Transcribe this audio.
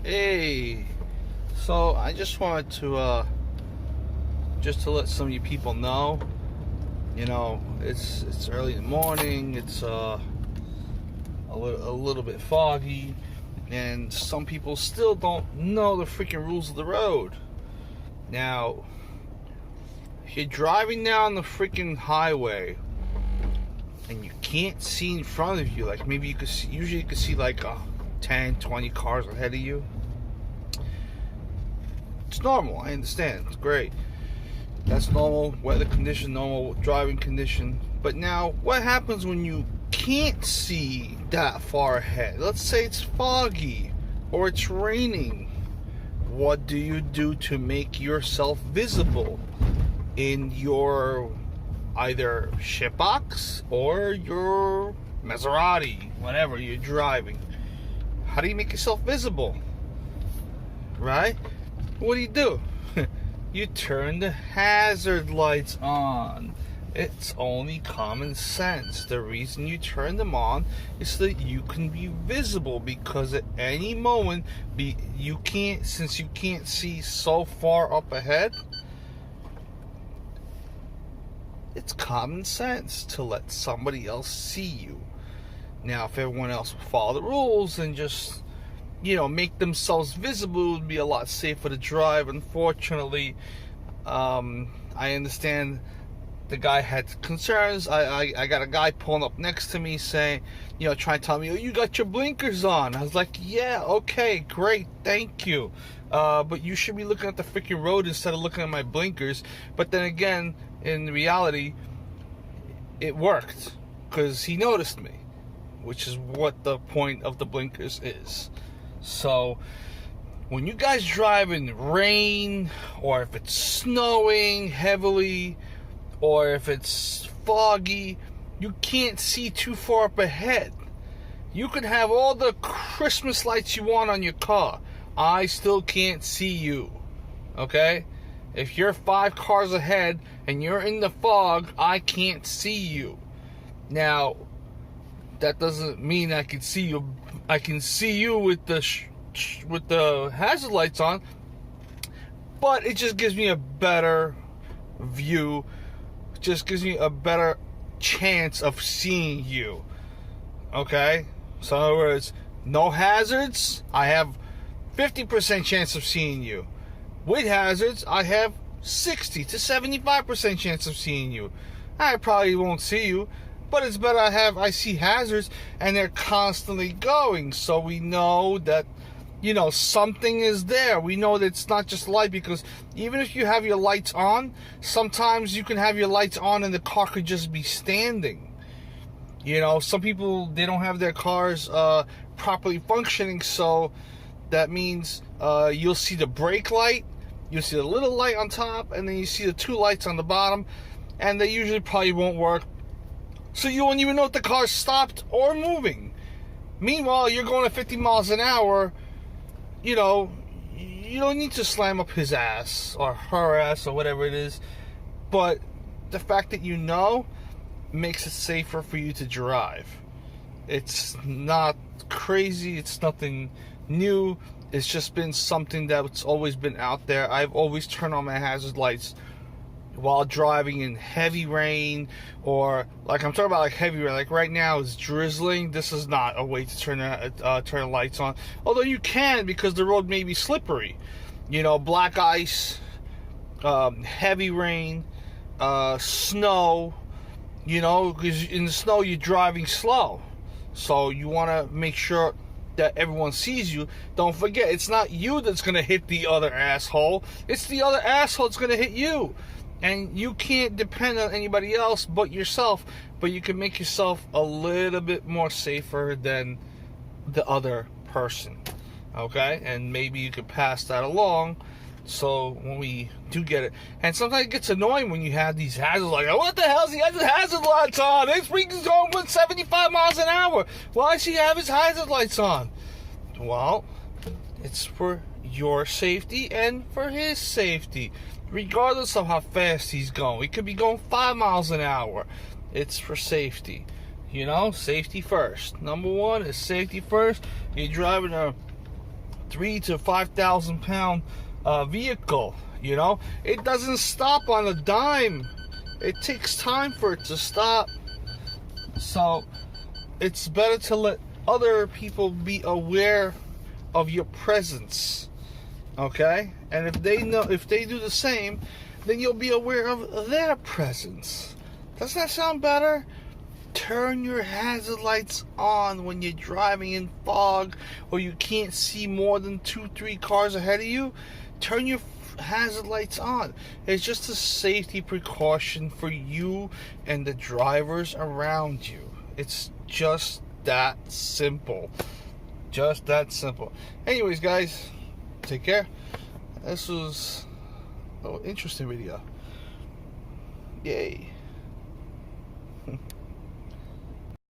Hey, so I just wanted to let some of you people know, it's early in the morning. It's a little bit foggy, and some people still don't know the freaking rules of the road. Now, if you're driving down the freaking highway and you can't see in front of you, like maybe you could see, usually you could see like 10, 20 cars ahead of you. It's normal, I understand, it's great. That's normal weather condition, normal driving condition. But now, what happens when you can't see that far ahead? Let's say it's foggy or it's raining. What do you do to make yourself visible in your either shitbox or your Maserati, whatever you're driving? How do you make yourself visible? Right? What do? You turn the hazard lights on. It's only common sense. The reason you turn them on is so that you can be visible, because at any moment since you can't see so far up ahead, it's common sense to let somebody else see you. Now, if everyone else would follow the rules and just make themselves visible, it would be a lot safer to drive. Unfortunately, I understand the guy had concerns. I got a guy pulling up next to me saying, trying to tell me, "Oh, you got your blinkers on." I was like, "Yeah, okay, great, thank you. But you should be looking at the freaking road instead of looking at my blinkers." But then again, in reality, it worked because he noticed me, which is what the point of the blinkers is. So when you guys drive in rain, or if it's snowing heavily, or if it's foggy, you can't see too far up ahead. You can have all the Christmas lights you want on your car. I still can't see you. Okay? If you're 5 cars ahead and you're in the fog, I can't see you. Now, that doesn't mean I can see you. I can see you with the hazard lights on, but it just gives me a better view. Just gives me a better chance of seeing you. Okay? So in other words, no hazards, I have 50% chance of seeing you. With hazards, I have 60 to 75% chance of seeing you. I probably won't see you, but it's better I see hazards and they're constantly going, so we know that something is there. We know that it's not just light, because even if you have your lights on, sometimes you can have your lights on and the car could just be standing. Some people, they don't have their cars properly functioning, so that means you'll see the brake light, you'll see the little light on top, and then you see the 2 lights on the bottom, and they usually probably won't work. So you won't even know if the car's stopped or moving. Meanwhile, you're going at 50 miles an hour. You don't need to slam up his ass or her ass or whatever it is. But the fact that makes it safer for you to drive. It's not crazy. It's nothing new. It's just been something that's always been out there. I've always turned on my hazard lights while driving in heavy rain, or like I'm talking about like heavy rain. Like right now it's drizzling. This is not a way to turn the lights on. Although you can, because the road may be slippery. Black ice, heavy rain, snow. Because in the snow you're driving slow, so you want to make sure that everyone sees you. Don't forget, it's not you that's gonna hit the other asshole. It's the other asshole that's gonna hit you. And you can't depend on anybody else but yourself, but you can make yourself a little bit more safer than the other person. Okay? And maybe you could pass that along, so when we do get it. And sometimes it gets annoying when you have these hazards, like, what the hell's he has his hazard lights on? This freaking going with 75 miles an hour. Why does he have his hazard lights on? Well, it's for your safety and for his safety. Regardless of how fast he's going. He could be going 5 miles an hour. It's for safety. Safety first. Number one is safety first. You're driving a 3 to 5,000 pound vehicle. You know, it doesn't stop on a dime. It takes time for it to stop. So it's better to let other people be aware of your presence. Okay? And if they do the same, then you'll be aware of their presence. Doesn't that sound better? Turn your hazard lights on when you're driving in fog or you can't see more than 2-3 cars ahead of you. Turn your hazard lights on. It's just a safety precaution for you and the drivers around you. It's just that simple. Just that simple. Anyways, guys, take care. This was an interesting video. Yay.